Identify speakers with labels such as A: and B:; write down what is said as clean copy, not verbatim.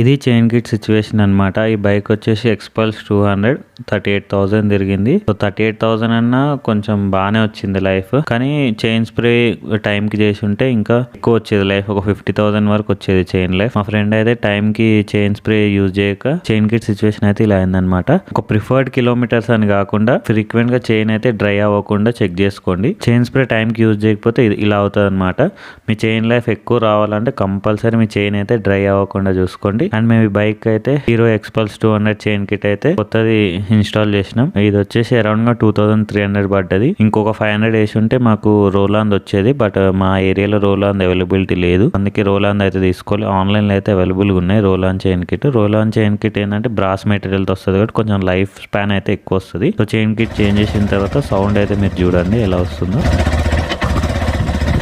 A: ఇది chain kit situation అనమాట. ఈ బైక్ వచ్చేసి ఎక్స్పల్స్ 200 38,000 తిరిగింది. సో 38,000 అన్నా కొంచెం బాగానే వచ్చింది లైఫ్. కానీ చైన్ స్ప్రే టైం కి చేసి ఉంటే ఇంకా ఎక్కువ వచ్చేది లైఫ్. ఒక 50,000 వరకు వచ్చేది చైన్ లైఫ్. మా ఫ్రెండ్ అయితే టైం కి చైన్ స్ప్రే యూజ్ చేయక చైన్ కిట్ సిచ్యువేషన్ అయితే ఇలా అయిందనమాట. ఒక ప్రిఫర్డ్ కిలోమీటర్స్ అని కాకుండా ఫ్రీక్వెంట్ గా చైన్ అయితే డ్రై అవ్వకుండా చెక్ చేసుకోండి. చైన్ స్ప్రే టైం కి యూజ్ చేయకపోతే ఇలా అవుతుంది అనమాట. మీ చైన్ లైఫ్ ఎక్కువ రావాలంటే కంపల్సరీ మీ చైన్ అయితే డ్రై అవ్వకుండా చూసుకోండి. అండ్ మేము ఈ బైక్ అయితే హీరో ఎక్స్పల్స్ 200 చైన్ కిట్ అయితే కొత్తది ఇన్స్టాల్ చేసినాం. ఇది వచ్చేసి అరౌండ్ గా 2,300 పడ్డది. ఇంకొక 500 వేసి ఉంటే మాకు రోలాండ్ వచ్చేది. బట్ మా ఏరియాలో రోలాండ్ అవైలబిలిటీ లేదు, అందుకే రోలాండ్ అయితే తీసుకోవాలి. ఆన్లైన్ లో అయితే అవైలబుల్ గా ఉన్నాయి Roland chain kit. Roland chain kit ఏంటంటే బ్రాస్ మెటీరియల్ తో వస్తుంది కాబట్టి కొంచెం లైఫ్ స్పాన్ అయితే ఎక్కువ వస్తుంది. సో చైన్ కిట్ చేంజ్ చేసిన తర్వాత సౌండ్ అయితే మీరు చూడండి ఎలా వస్తుందో.